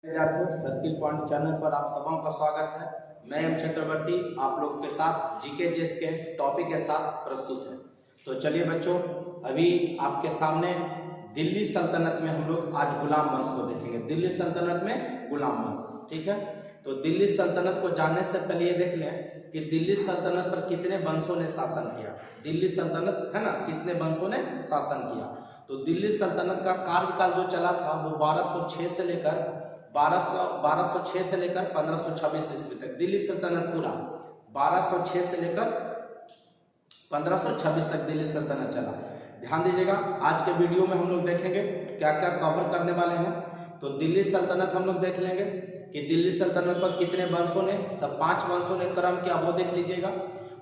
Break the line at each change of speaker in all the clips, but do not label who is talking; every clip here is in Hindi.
विद्यार्थियों, सर्किल पॉइंट चैनल पर आप सबों का स्वागत है। मैं एम चक्रवर्ती आप लोग के साथ जीके जेस के टॉपिक के साथ प्रस्तुत है। तो चलिए बच्चों, अभी आपके सामने दिल्ली सल्तनत में हम लोग आज गुलाम वंश को देखेंगे। दिल्ली सल्तनत में गुलाम वंश, ठीक है। तो दिल्ली सल्तनत को जानने से पहले ये देख लें कि दिल्ली सल्तनत पर कितने वंशों ने शासन किया। दिल्ली सल्तनत है ना, कितने वंशों ने शासन किया। तो दिल्ली सल्तनत का कार्यकाल जो चला था वो 1206 से लेकर 1526 ईस्वी तक। दिल्ली सल्तनत पूरा 1206 से लेकर 1526 तक दिल्ली सल्तनत चला। ध्यान दीजिएगा, आज के वीडियो में हम लोग देखेंगे क्या क्या कवर करने वाले हैं। तो दिल्ली सल्तनत हम लोग देख लेंगे कि दिल्ली सल्तनत पर कितने वंशों ने, तब 5 वंशों ने कर्म किया, वो देख लीजिएगा।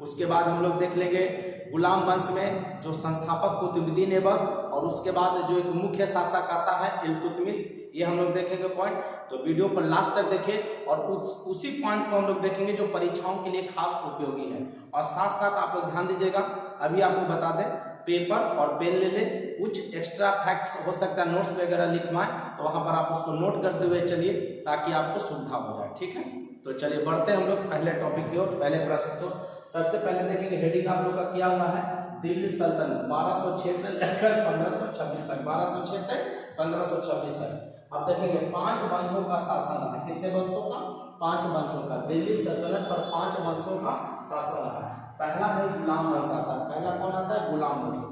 उसके बाद हम लोग देख लेंगे गुलाम वंश में जो संस्थापक कुतुबुद्दीन ऐबक और उसके बाद जो एक मुख्य शासक आता है इल्तुतमिश, ये हम लोग देखेंगे पॉइंट। तो वीडियो पर लास्ट तक देखिए और उसी पॉइंट को हम लोग देखेंगे जो परीक्षाओं के लिए खास उपयोगी है। और साथ साथ आप लोग ध्यान दीजिएगा, अभी आपको बता दें, पेपर और पेन ले ले, कुछ एक्स्ट्रा फैक्ट्स हो सकता है नोट्स वगैरह लिखवाएं तो वहां पर आप उसको नोट करते हुए चलिए ताकि आपको सुविधा हो जाए, ठीक है। तो चलिए बढ़ते हैं हम लोग पहले टॉपिक की ओर, पहले प्रश्न को। सबसे पहले देखेंगे हेडिंग आप लोग का क्या हुआ है, दिल्ली सल्तनत 1206 से लेकर 1526 तक, 1206 से 1526 तक। अब देखेंगे 5 वंशों का शासन है। कितने वंशों का? 5 वंशों का। दिल्ली सल्तनत पर 5 वंशों का शासन है। पहला है गुलाम वंश आता है। पहला कौन आता है? गुलाम वंश।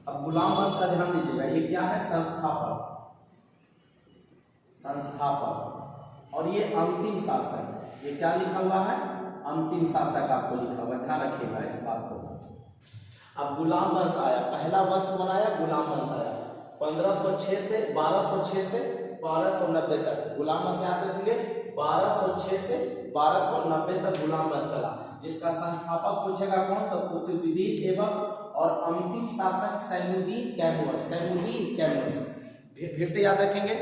अब गुलाम वंश का ध्यान दीजिएगा, ये क्या है? संस्थापक, संस्थापक। और ये अंतिम शासक, ये क्या लिखा हुआ है? अंतिम शासक आपको लिखा हुआ, ध्यान रखिएगा इस बात को। अब गुलाम वंश आया, पहला वंश बनाया, गुलाम वंश आया 1506 से 1206 से 1290 तक। गुलाम वंश याद रखेंगे, 1206 से 1290 तक गुलाम वंश चला, जिसका संस्थापक पूछेगा कौन? तो कुतुबुद्दीन ऐबक और अंतिम शासक सैमुद्दीन कैमूर। सैमुद्दीन कैमूर फिर से याद रखेंगे।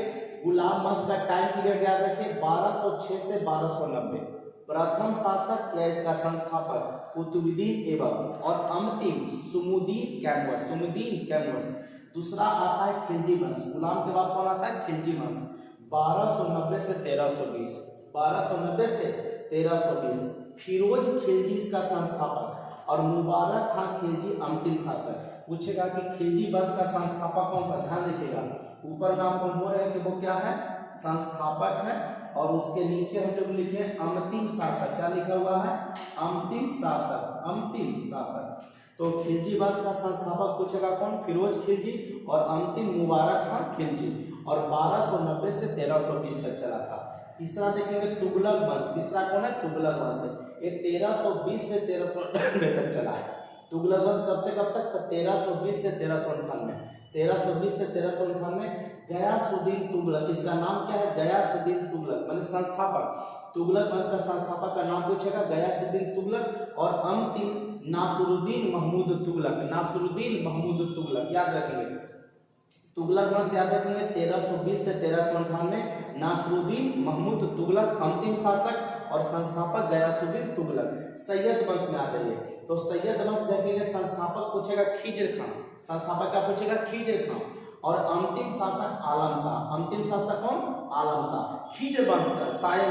गुलाम वंश का टाइम पीरियड याद रखिए 1206 से 1290। प्रथम शासक या इसका संस्थापक कुतुबुद्दीन ऐबक और अंतिम सैमुद्दीन कैमूर, सैमुद्दीन कैमूर। दूसरा आता है खिलजी वंश। गुलाम के बाद कौन आता है? खिलजी वंश 1290 से 1320, 1290 से 1320। फिरोज खिलजी इसका संस्थापक और मुबारक खां खिलजी अंतिम शासक। पूछेगा कि खिलजी वंश का संस्थापक कौन था? ध्यान रखिएगा, ऊपर में आपको बोल रहे हैं कि वो क्या है? संस्थापक है। और उसके नीचे हम लोग लिखे अंतिम शासक। क्या लिखा हुआ है? अंतिम शासक, अंतिम शासक। तो खिलजी वंश का संस्थापक पूछेगा कौन? फिरोज खिलजी और अंतिम मुबारक खां खिलजी। और 1290 से 1320 तक चला था। तीसरा देखेंगे तुगलक वंश। तीसरा कौन है? तुगलक वंश। ये 1320 से 1390 तक चला है। तुगलक वंश कब से कब तक? 1320 से 1398। 1320 से 1398 गयासुद्दीन तुगलक, इसका नाम क्या है? गयासुद्दीन तुगलक माने संस्थापक। तुगलक वंश का संस्थापक का नाम पूछेगा गयासुद्दीन तुगलक और अंतिम नासिरुद्दीन महमूद तुगलक। नासिरुद्दीन महमूद तुगलक याद रखेंगे। तुगलक वंश याद रखेंगे 1320 से 1398। नासिरुद्दीन महमूद तुगलक अंतिम शासक और संस्थापक गयासुद्दीन तुगलक। सैयद वंश में आ जाइए, तो सैयद वंश देखेंगे संस्थापक पूछेगा खिज्र खां। संस्थापक क्या पूछेगा? खिज्र खां। और अंतिम शासक आलम शाह। अंतिम शासक कौन? आलम शाह। खिज्र वंश का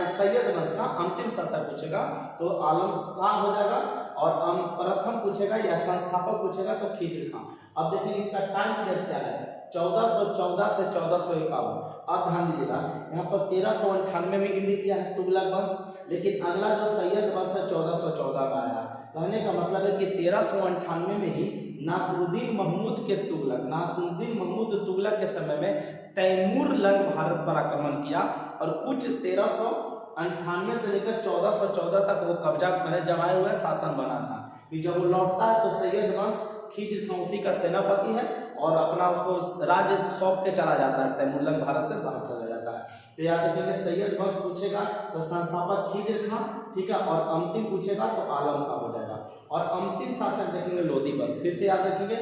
सैयद वंश का अंतिम शासक पूछेगा तो आलम शाह हो जाएगा। और प्रथम पूछेगा या संस्थापक पूछेगा तो खिज्र खां। अब देखेंगे इसका टाइम पीरियड क्या है? 1414 से 1451। अब ध्यान दीजिएगा, यहाँ पर 1398 में इंडिक किया है तुगलक वंश, लेकिन अगला जो सैयद वंश है 1414 में आया। कहने का मतलब है कि 1398 में ही नासिरुद्दीन महमूद के तुगलक, नासिरुद्दीन महमूद तुगलक के समय में तैमूर लंग भारत पर आक्रमण किया और कुछ 1398 से लेकर 1414 तक वो कब्जा मैंने जमाए हुए शासन बना था। फिर जब वो लौटता है तो सैयद वंश खिज्र खां उसी का सेनापति है और अपना उसको राज्य सौंप के चला जाता है, तैमूर लंग भारत से बाहर चला जाता है। तो याद रखेंगे सैयद वंश पूछेगा तो संस्थापक खिज्र खां, ठीक है, और अंतिम पूछेगा तो आलम शाह हो जाएगा। और अंतिम शासक देखेंगे लोधी वंश। फिर से याद रखेंगे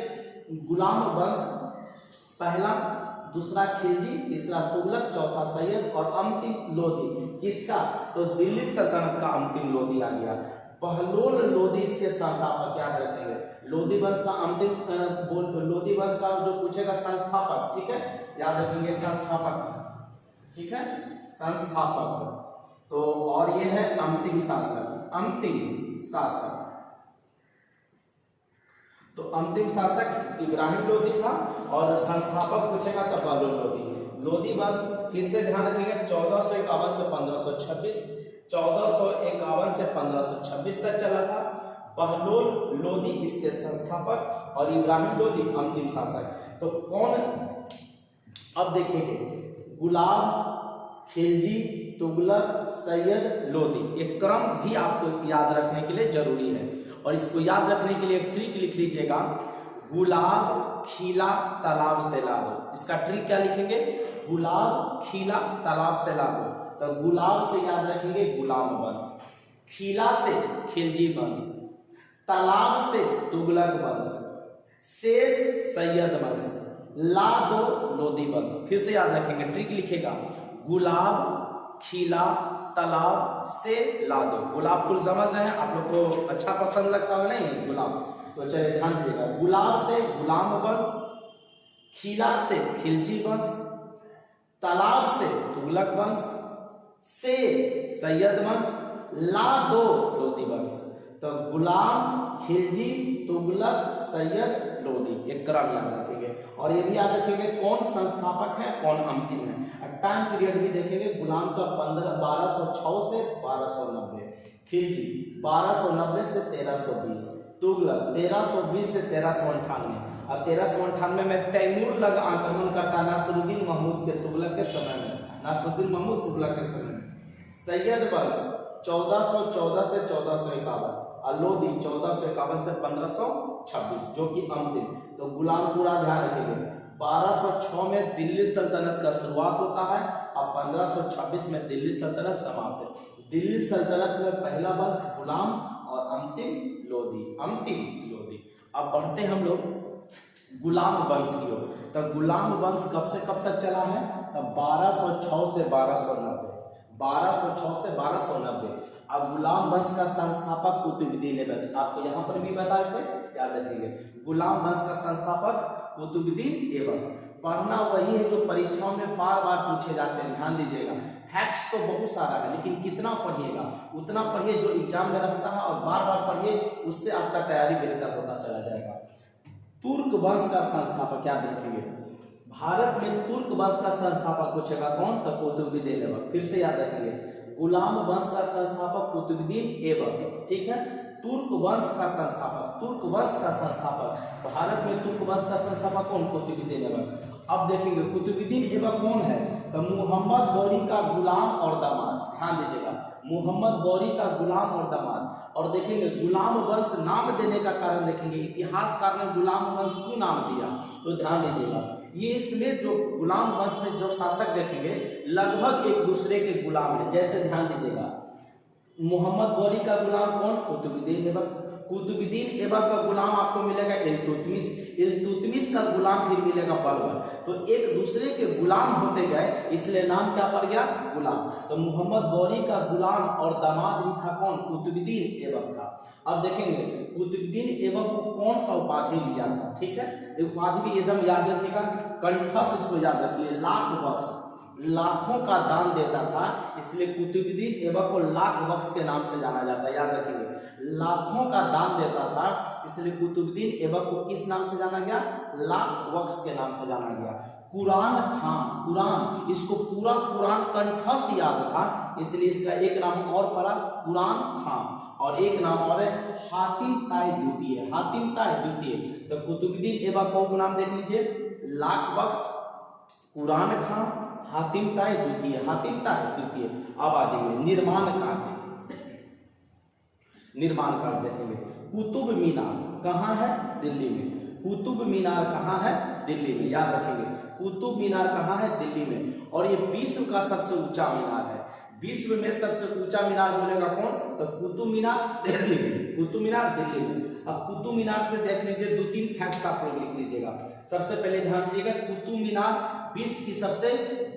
गुलाम वंश, पहला, दूसरा खिलजी, तीसरा तुगलक, चौथा सैयद और अंतिम लोधी। किसका? तो दिल्ली सल्तनत का अंतिम लोधी आ गया। बहलोल लोधी इसके संस्थापक याद रखेंगे। लोधी वंश का अंतिम लोधी वंश का जो पूछेगा संस्थापक, ठीक है, याद रखेंगे संस्थापक, ठीक है। संस्थापक। तो और ये है अंतिम शासक, अंतिम शासक। तो अंतिम शासक इब्राहिम लोदी था और संस्थापक पूछेगा तो बहलोल लोदी। लोदी वंश फिर से ध्यान रखिएगा 1451 से 1526, 1451 से 1526 तक चला था। बहलोल लोदी इसके संस्थापक और इब्राहिम लोदी अंतिम शासक। तो कौन, अब देखिए गुलाब, खिलजी, तुगलक, सैयद, लोदी, एक क्रम भी आपको याद रखने के लिए जरूरी है। और इसको याद रखने के लिए एक ट्रिक लिख लीजिएगा, गुलाब खिला तालाब से लादो। इसका ट्रिक क्या लिखेंगे, गुलाब खिला तालाब से लादो। तो गुलाब से याद रखेंगे गुलाम वंश, खिला से खिलजी वंश, तालाब से तुगलक वंश, शेष सैयद वंश, लादो लोदी वंश। फिर से याद रखेंगे, ट्रिक लिखेगा, गुलाब खिला तालाब से लादो। गुलाब फूल समझ रहे हैं आप लोग को, अच्छा पसंद लगता है नहीं गुलाब, तो चलिए ध्यान दीजिएगा। गुलाब से गुलाम वंश, खिला से खिलजी वंश, तालाब से तुगलक वंश, से सैयद वंश, लादो लोदी वंश। तो गुलाम, खिलजी, तुगलक, सैयद, लोदी, एक क्रम याद रखेंगे। और ये भी याद रखेंगे कौन संस्थापक है कौन अंतिम है। टाइम पीरियड भी देखेंगे, गुलाम का 1206 से 1290, खिलजी 1290 से 1320, तुगलक 1320 से 1398। और 1398 में तैमूर लग आक्रमण करता नासिरुद्दीन महमूद के तुगलक के समय में, नासिरुद्दीन महमूद तुगलक के समय में। सैयद वंश 1414 से 1451 और लोदी 1451 से 1526 जो कि अंतिम। तो गुलाम पूरा ध्यान रखेंगे, 1206 में दिल्ली सल्तनत का शुरुआत होता है और 1526 में दिल्ली सल्तनत समाप्त है। दिल्ली सल्तनत में पहला वंश गुलाम और अंतिम लोदी, अंतिम लोदी। अब बढ़ते हम लोग गुलाम वंश की ओर। तो गुलाम वंश कब से कब तक चला है, तो 1206 से 1290, 1206 से 1290। अब गुलाम वंश का संस्थापक कुतुबुद्दीन ऐबक, आपको यहाँ पर भी बताए थे, याद रखिएगा। गुलाम वंश का संस्थापक कुतुबुद्दीन ऐबक। पढ़ना वही है जो परीक्षाओं में बार बार पूछे जाते हैं, ध्यान दीजिएगा। फैक्ट्स तो बहुत सारा है, लेकिन कितना पढ़िएगा उतना पढ़िए जो एग्जाम में रहता है, और बार बार पढ़िए, उससे आपका तैयारी बेहतर होता चला जाएगा। तुर्क वंश का संस्थापक याद रखेंगे, भारत में तुर्क वंश का संस्थापक पूछेगा कौन, तो कुतुबुद्दीन ऐबक। फिर से याद रखेंगे, गुलाम वंश का संस्थापक कुतुबुद्दीन ऐबक, ठीक है। तुर्क वंश का संस्थापक, तुर्क वंश का संस्थापक, भारत में तुर्क वंश का संस्थापक कौन, कुतुबुद्दीन ऐबक। अब देखेंगे कुतुबुद्दीन ऐबक कौन है, तो मोहम्मद गौरी का गुलाम और दामाद, ध्यान दीजिएगा, मोहम्मद गौरी का गुलाम और दामाद। और देखेंगे गुलाम वंश नाम देने का कारण देखेंगे, इतिहासकार ने गुलाम वंश को नाम दिया, तो ध्यान दीजिएगा। ये इसमें जो गुलाम वंश में जो शासक देखेंगे लगभग एक दूसरे के गुलाम है। जैसे ध्यान दीजिएगा, मोहम्मद गौरी का गुलाम कौन, कुतुबुद्दीन ऐबक। कुतुबुद्दीन ऐबक का गुलाम आपको मिलेगा इल्तुतमिश, इल्तुतमिश का गुलाम फिर मिलेगा बलबन। तो एक दूसरे के गुलाम होते गए, इसलिए नाम क्या पड़ गया, गुलाम। तो मोहम्मद गौरी का गुलाम और दामाद भी था कौन, कुतुबुद्दीन ऐबक था। अब देखेंगे कुतुबुद्दीन ऐबक को कौन सा उपाधि लिया था, ठीक है। उपाधि भी एकदम याद रखिएगा, कंठस्थ इसको याद रखिए, लाख बख्श, लाखों का दान देता था, इसलिए कुतुबुद्दीन ऐबक को लाख बख्श के नाम से जाना जाता है, याद रखेंगे। लाखों का दान देता था, इसलिए कुतुबुद्दीन ऐबक को किस नाम से जाना गया, लाख बख्श के नाम से जाना गया। कुरान खान, कुरान, इसको पूरा कुरान कंठस्थ याद था, इसलिए इसका एक नाम और पड़ा कुरान खान, और एक नाम और है हातिम ताई द्वितीय, हातिम ताई द्वितीय। तो कुतुबुद्दीन ऐबक को नाम देख लीजिए, लाख बख्श, कुरान खान, हातिम ताई द्वितीय, हातिम ताई द्वितीय। अब आ जाइए निर्माण कार्य, निर्माण कार्य देखेंगे। कुतुब मीनार कहाँ है, दिल्ली में। कुतुब मीनार कहाँ है, दिल्ली में, याद रखेंगे। कुतुब मीनार कहाँ है, दिल्ली में। और ये विश्व का सबसे ऊंचा मीनार है, विश्व में सबसे ऊंचा मीनार बोलेगा कौन, तो कुतुब मीनार दिल्ली में, कुतुब मीनार दिल्ली में। अब कुतुब मीनार से देख लीजिए, दो तीन फैक्ट्स आप लोग लिख लीजिएगा। सबसे पहले ध्यान दीजिएगा, कुतुब मीनार विश्व की सबसे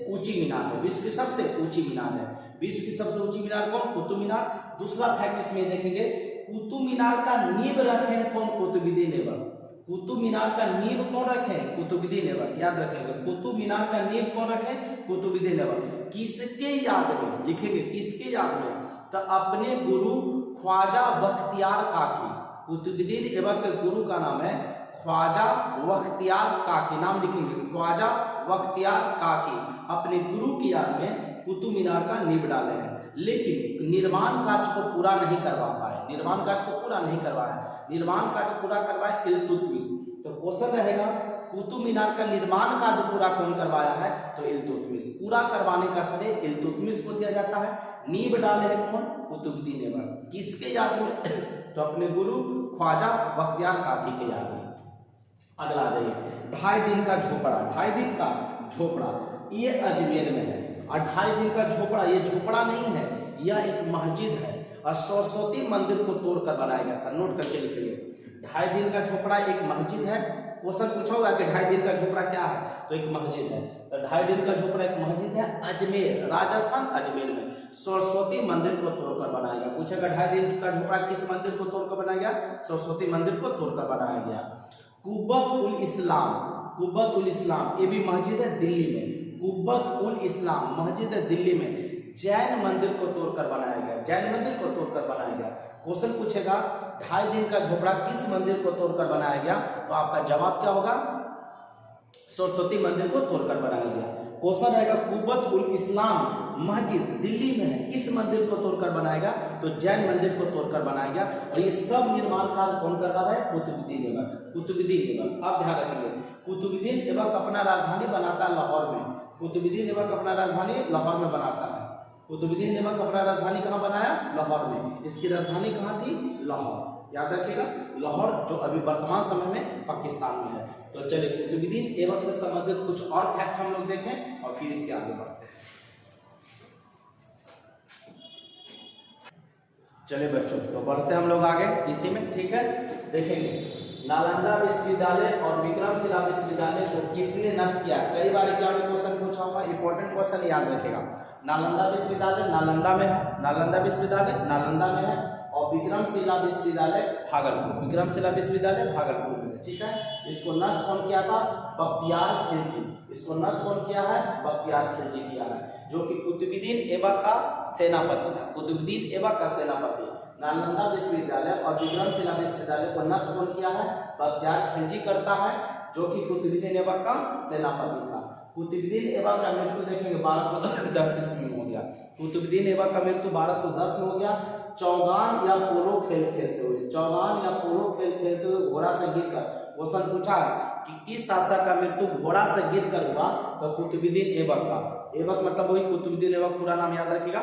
ऊंची मीनार है, विश्व की सबसे ऊंची मीनार है। विश्व की सबसे ऊंची मीनार कौन, कुतुब मीनार। दूसरा फैक्ट इसमें देखेंगे, कुतुब मीनार का नींव रखे हैं कौन, कुतुबुद्दीन ऐबक। कुतुब मीनार का नींव कौन रखे? कुतुबुद्दीन ऐबक। याद रखेंगे, कुतुब मीनार का नींव कौन रखे? कुतुबुद्दीन ऐबक। किसके याद में लिखेंगे? किसके याद में? तो अपने गुरु ख्वाजा बख्तियार काकी। कुतुबुद्दीन ऐबक के गुरु का नाम है ख्वाजा बख्तियार काकी। नाम लिखेंगे ख्वाजा बख्तियार काकी। अपने गुरु की याद में कुतुब मीनार का नींव डाले हैं, लेकिन निर्माण कार्य को पूरा नहीं करवा पाए। निर्माण कार्य को पूरा नहीं करवाया। निर्माण कार्य पूरा करवाए इल्तुतमिश। तो क्वेश्चन रहेगा कुतुब मीनार का निर्माण कार्य पूरा कौन करवाया है? तो इल्तुतमिश। पूरा करवाने का श्रेय इल्तुतमिश को दिया जाता है। नींव डाले हैं कौन? कुतुबुद्दीन ऐबक। किसके याद में? तो अपने गुरु ख्वाजा बख्तियार काकी के याद में। अगला आ जाइए, 2.5 दिन का झोपड़ा। 2.5 दिन का झोपड़ा ये अजमेर में है। और 2.5 दिन का झोपड़ा, ये झोपड़ा नहीं है, यह एक मस्जिद है और सरस्वती मंदिर को तोड़कर बनाया गया था। नोट करके लिखिए, 2.5 दिन का झोपड़ा एक मस्जिद है। क्वेश्चन पूछा होगा कि 2.5 दिन का झोपड़ा क्या है? तो एक मस्जिद है। तो 2.5 दिन का झोपड़ा एक मस्जिद है, अजमेर, राजस्थान अजमेर में सरस्वती मंदिर को तोड़कर बनाया गया। पूछेगा 2.5 दिन का झोपड़ा किस मंदिर को तोड़कर बनाया गया? सरस्वती मंदिर को तोड़कर बनाया गया। कुब्बत उल इस्लाम, कुब्बत उल इस्लाम ये भी मस्जिद है दिल्ली में। कुब्बत उल इस्लाम मस्जिद है दिल्ली में, जैन मंदिर को तोड़कर बनाया गया। जैन मंदिर को तोड़कर बनाया गया। क्वेश्चन पूछेगा 2.5 दिन का झोपड़ा किस मंदिर को तोड़कर बनाया गया? तो आपका जवाब क्या होगा? सरस्वती मंदिर को तोड़कर बनाया गया। क्वेश्चन रहेगा कुब्बत उल इस्लाम मस्जिद दिल्ली में है, किस मंदिर को तोड़कर बनाएगा? तो जैन मंदिर को तोड़कर बनाया गया। और ये सब निर्माण कार्य कौन कर रहा है? कुतुबुद्दीन ऐबक। कुतुबुद्दीन ऐबक। आप ध्यान रखेंगे, कुतुबुद्दीन ऐबक अपना राजधानी बनाता है लाहौर में। कुतुबुद्दीन ऐबक अपना राजधानी लाहौर में बनाता है। कुतुबुद्दीन ऐबक अपना राजधानी कहाँ बनाया? लाहौर में। इसकी राजधानी कहाँ थी? लाहौर। याद रखिएगा, लाहौर जो अभी वर्तमान समय में पाकिस्तान में है। तो चलिए कुतुबुद्दीन ऐबक से संबंधित कुछ और फैक्ट हम लोग देखें और फिर इसके आगे बढ़ते हैं। चलिए बच्चों, तो बढ़ते हम लोग आगे इसी में, ठीक है। देखेंगे नालंदा विश्वविद्यालय और विक्रमशिला विश्वविद्यालय को किसने नष्ट किया? कई बार एग्जाम में क्वेश्चन पूछा होगा, इंपॉर्टेंट क्वेश्चन याद रखेगा। नालंदा विश्वविद्यालय नालंदा में है, नालंदा विश्वविद्यालय नालंदा में है, और विक्रमशिला विश्वविद्यालय भागलपुर, विक्रमशिला विश्वविद्यालय भागलपुर में, ठीक है। इसको नष्ट कौन किया था? बख्तियार खिलजी। इसको नष्ट कौन किया है? बख्तियार खिलजी किया है, जो कि कुतुबुद्दीन ऐबक का सेनापति था। कुतुबुद्दीन ऐबक का सेनापति। नालंदा विश्वविद्यालय और विक्रमशिला विश्वविद्यालय को नष्ट कौन किया है? बख्तियार खिलजी करता है, जो कि कुतुबुद्दीन ऐबक का सेनापति था। कुतुबुद्दीन ऐबक का मृत्यु देखेंगे 1210 ईस्वी में हो गया। कुतुबुद्दीन ऐबक का मृत्यु 1210 में हो गया। चौगान या पोलो खेल खेलते हुए, चौगान या पोलो खेल खेलते हुए घोड़ा से गिरकर। क्वेश्चन पूछा कि किस शासक का मृत्यु घोड़ा से गिरकर हुआ? तो कुतुबुद्दीन ऐबक का। ऐबक मतलब वही कुतुबुद्दीन ऐबक, पूरा नाम याद रखिएगा।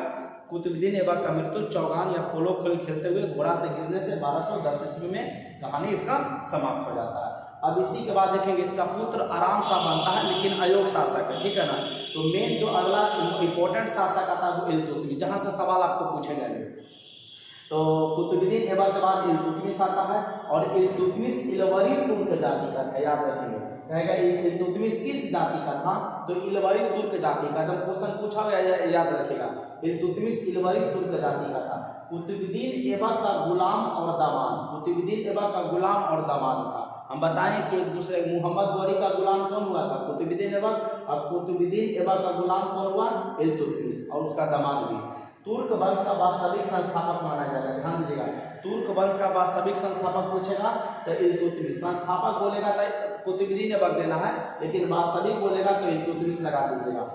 कुतुबुद्दीन ऐबक का मृत्यु चौगान या पोलो खेल खेलते हुए घोड़ा से गिरने से 1210 ईस्वी में कहानी इसका समाप्त हो जाता है। अब इसी के बाद देखेंगे इसका पुत्र आराम शाह बनता है, लेकिन अयोग्य शासक है, ठीक है ना। तो मेन जो अगला इंपॉर्टेंट शासक आता है वो इल्तुतमिश, जहां से सवाल आपको पूछे जाएंगे। तो कुतुबुद्दीन ऐबक के बाद इल्तुतमिश आता है, और इल्तुतमिश इलवरी तुर्क जाति का था। याद रखेंगे, कहेगा इल्तुतमिश किस जाति का था? तो इलवरी तुर्क जाति का। जब क्वेश्चन पूछा गया याद रखेगा, इल्तुतमिश इलवरी तुर्क जाति का था। कुतुबुद्दीन ऐबक का गुलाम और दामाद, कुतुबुद्दीन ऐबक का गुलाम और दामाद था। हम बताएं कि एक दूसरे मोहम्मद गौरी का गुलाम कौन हुआ था? कुतुबुद्दीन ऐबक। और कुतुबुद्दीन ऐबक का गुलाम कौन हुआ? इल्तुतमिश, और उसका दामाद भी। तुर्क वंश का वास्तविक संस्थापक माना जाएगा। ध्यान दीजिएगा, तुर्क वंश का वास्तविक संस्थापक पूछेगा तो इल्तुतमिश। संस्थापक बोलेगा तो कुतुबुद्दीन ऐबक देना है, लेकिन वास्तविक बोलेगा तो इल्तुतमिश लगा दीजिएगा।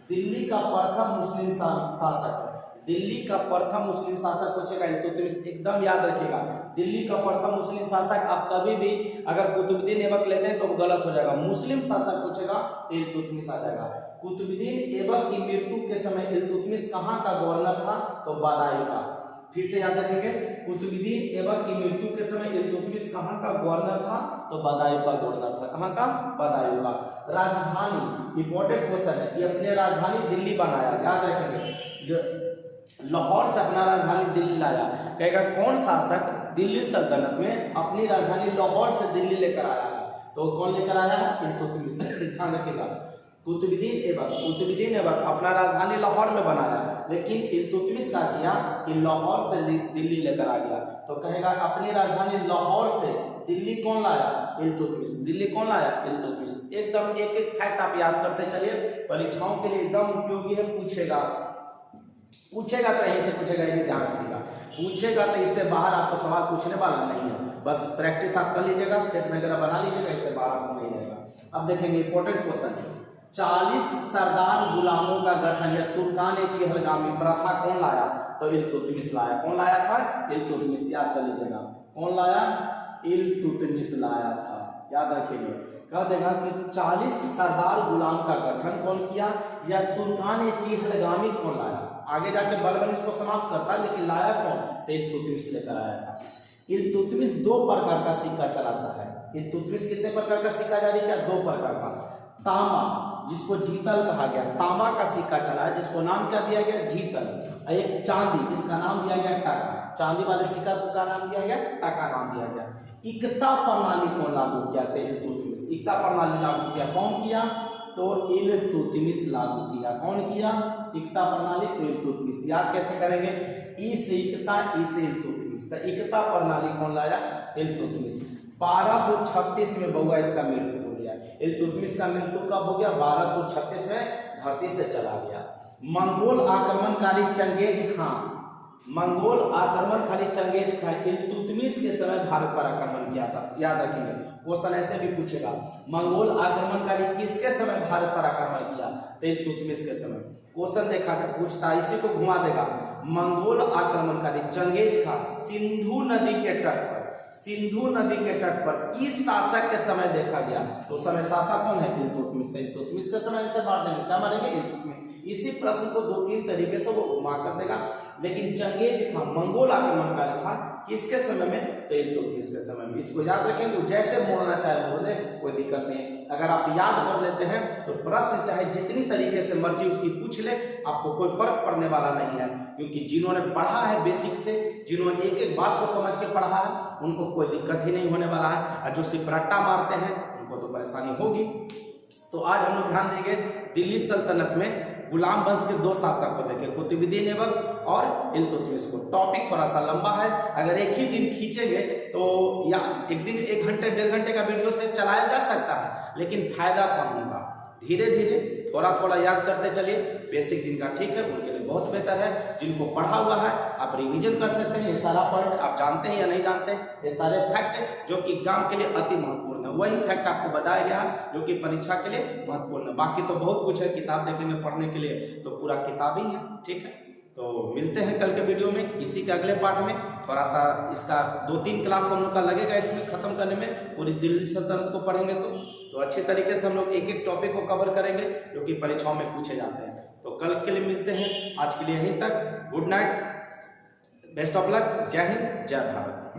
दिल्ली का प्रथम मुस्लिम शासक, दिल्ली का प्रथम मुस्लिम शासक पूछेगा इल्तुतमिश, एकदम याद रखिएगा। दिल्ली का प्रथम मुस्लिम शासक, आप कभी भी अगर कुतुबुद्दीन ऐबक लेते हैं तो गलत हो जाएगा। मुस्लिम शासक पूछेगा तो इल्तुतमिश आ जाएगा। कुतुबुद्दीन ऐबक की मृत्यु के समय इल्तुतमिश कहाँ का गवर्नर था? तो बदायूं का। फिर से याद रखेंगे, कुतुबुद्दीन ऐबक की मृत्यु के समय इल्तुतमिश कहाँ का गवर्नर था? तो बदायूं का गवर्नर था। कहाँ का? बदायूं का। राजधानी, इंपॉर्टेंट क्वेश्चन है, ये अपने राजधानी दिल्ली बनाया। याद रखेंगे, लाहौर से अपना राजधानी दिल्ली लाया। कहेगा कौन शासक दिल्ली सल्तनत में अपनी राजधानी लाहौर से दिल्ली लेकर आया है? तो कौन लेकर आया है? इल्तुतमिश। ध्यान रखिएगा, कुतुबुद्दीन ऐबक, कुतुबुद्दीन ऐबक अपना राजधानी लाहौर में बनाया, लेकिन इल्तुतमिश क्या किया कि लाहौर से दिल्ली लेकर आ गया। तो कहेगा अपनी राजधानी लाहौर से दिल्ली कौन लाया? इल्तुतमिश। दिल्ली कौन लाया? इल्तुतमिश। एकदम एक एक फैक्ट आप याद करते चलिए, परीक्षाओं के लिए एकदम उपयोगी है। पूछेगा तो यहीं से पूछेगा, ये भी ध्यान रखिएगा। पूछेगा तो इससे बाहर आपको सवाल पूछने वाला नहीं है, बस प्रैक्टिस आप कर लीजिएगा, सेट वगैरह बना लीजिएगा, इससे बाहर आपको नहीं रहेगा। अब देखेंगे इंपॉर्टेंट क्वेश्चन, 40 सरदार गुलामों का गठन या तुर्कान चिहलगामी प्रथा कौन लाया? तो इल्तुतमिश लाया। कौन लाया था? इल्तुतमिश। याद कर लीजिएगा, कौन लाया? इल्तुतमिश लाया था, याद रखिएगा। कह देगा कि 40 सरदार गुलाम का गठन कौन किया या तुर्कान चिहलगामी कौन लाया? आगे जाके बलबन इसको समाप्त करता, लेकिन लाया कौन? तो इल्तुतमिश लेकर आया था। इल्तुतमिश 2 प्रकार का सिक्का चलाता है। इल्तुतमिश कितने प्रकार का सिक्का जारी किया? 2 प्रकार का। तांबा, जिसको जीतल कहा गया, तांबा का सिक्का चला है, जिसको नाम क्या दिया गया? जीतल। एक चांदी, जिसका नाम दिया गया टाका। चांदी वाले सिक्का को क्या नाम दिया गया? टाका नाम दिया गया। इकता प्रणाली को लागू किया था इल्तुतमिश। इकता प्रणाली लागू किया, कौन किया? तो इल्तुतमिश लागू किया। कौन किया? इकता प्रणाली, तो इल्तुतमिश। याद कैसे करेंगे? ई से इकता, ई से इल्तुतमिश। तो इकता प्रणाली कौन लाया? इल्तुतमिश। 1236 में बउआ इसका मृत्यु हो गया। इल्तुतमिश का मृत्यु कब हो गया? 1236 में धरती से चला गया। मंगोल आक्रमणकारी चंगेज खान, मंगोल आक्रमणकारी चंगेज खान इल्तुतमिश के समय भारत पर आक्रमण किया था। याद रखेंगे, क्वेश्चन ऐसे भी पूछेगा, मंगोल आक्रमणकारी किसके समय भारत पर आक्रमण किया? तो इल्तुतमिश के समय। क्वेश्चन देखा था, पूछता, इसी को घुमा देगा। मंगोल आक्रमणकारी चंगेज खान सिंधु नदी के तट पर, सिंधु नदी के तट पर किस शासक के समय देखा गया? तो समय शासक कौन है? इल्तुतमिश। इल्तुतमिश के समय से बांट देंगे, क्या मानेंगे? इल्तुतमिश। इसी प्रश्न को 2-3 तरीके से वो घुमा कर देगा, लेकिन चंगेज खान मंगोल आक्रमणकारी था किसके समय में? तो इल्तुतमिश के समय में। इसको याद रखेंगे, जैसे मोड़ना चाहे मोड़ दे, कोई दिक्कत नहीं है। अगर आप याद कर लेते हैं तो प्रश्न चाहे जितनी तरीके से मर्जी उसकी पूछ ले, आपको कोई फर्क पड़ने वाला नहीं है, क्योंकि जिन्होंने पढ़ा है बेसिक से, जिन्होंने एक एक बात को समझ के पढ़ा है, उनको कोई दिक्कत ही नहीं होने वाला है। और जो सिर्फ रट्टा मारते हैं उनको तो परेशानी होगी। तो आज हम लोग ध्यान देंगे दिल्ली सल्तनत में गुलाम वंश के 2 शासक को देखें, कुतुबुद्दीन ऐबक और इल्तुतमिश को। टॉपिक थोड़ा सा लंबा है, अगर एक ही दिन खींचेंगे तो या एक दिन 1 घंटे 1.5 घंटे का वीडियो से चलाया जा सकता है, लेकिन फायदा कम होगा। धीरे धीरे थोड़ा थोड़ा याद करते चलिए। बेसिक जिनका ठीक है उनके लिए बहुत बेहतर है, जिनको पढ़ा हुआ है आप रिवीजन कर सकते हैं। ये सारा पॉइंट आप जानते हैं या नहीं जानते हैं, ये सारे फैक्ट जो कि एग्जाम के लिए अति महत्वपूर्ण है, वही फैक्ट आपको बताया गया जो कि परीक्षा के लिए महत्वपूर्ण है। बाकी तो बहुत कुछ है, किताब देखेंगे पढ़ने के लिए तो पूरा किताब ही है। ठीक है, तो मिलते हैं कल के वीडियो में, इसी के अगले पार्ट में। थोड़ा सा इसका 2-3 क्लास हम लोग का लगेगा इसमें खत्म करने में, पूरी दिल्ली सल्तनत को पढ़ेंगे तो अच्छे तरीके से हम लोग एक एक टॉपिक को कवर करेंगे जो कि परीक्षाओं में पूछे जाते हैं। तो कल के लिए मिलते हैं, आज के लिए यहीं तक। Good night, best of luck, जय हिंद, जय भारत।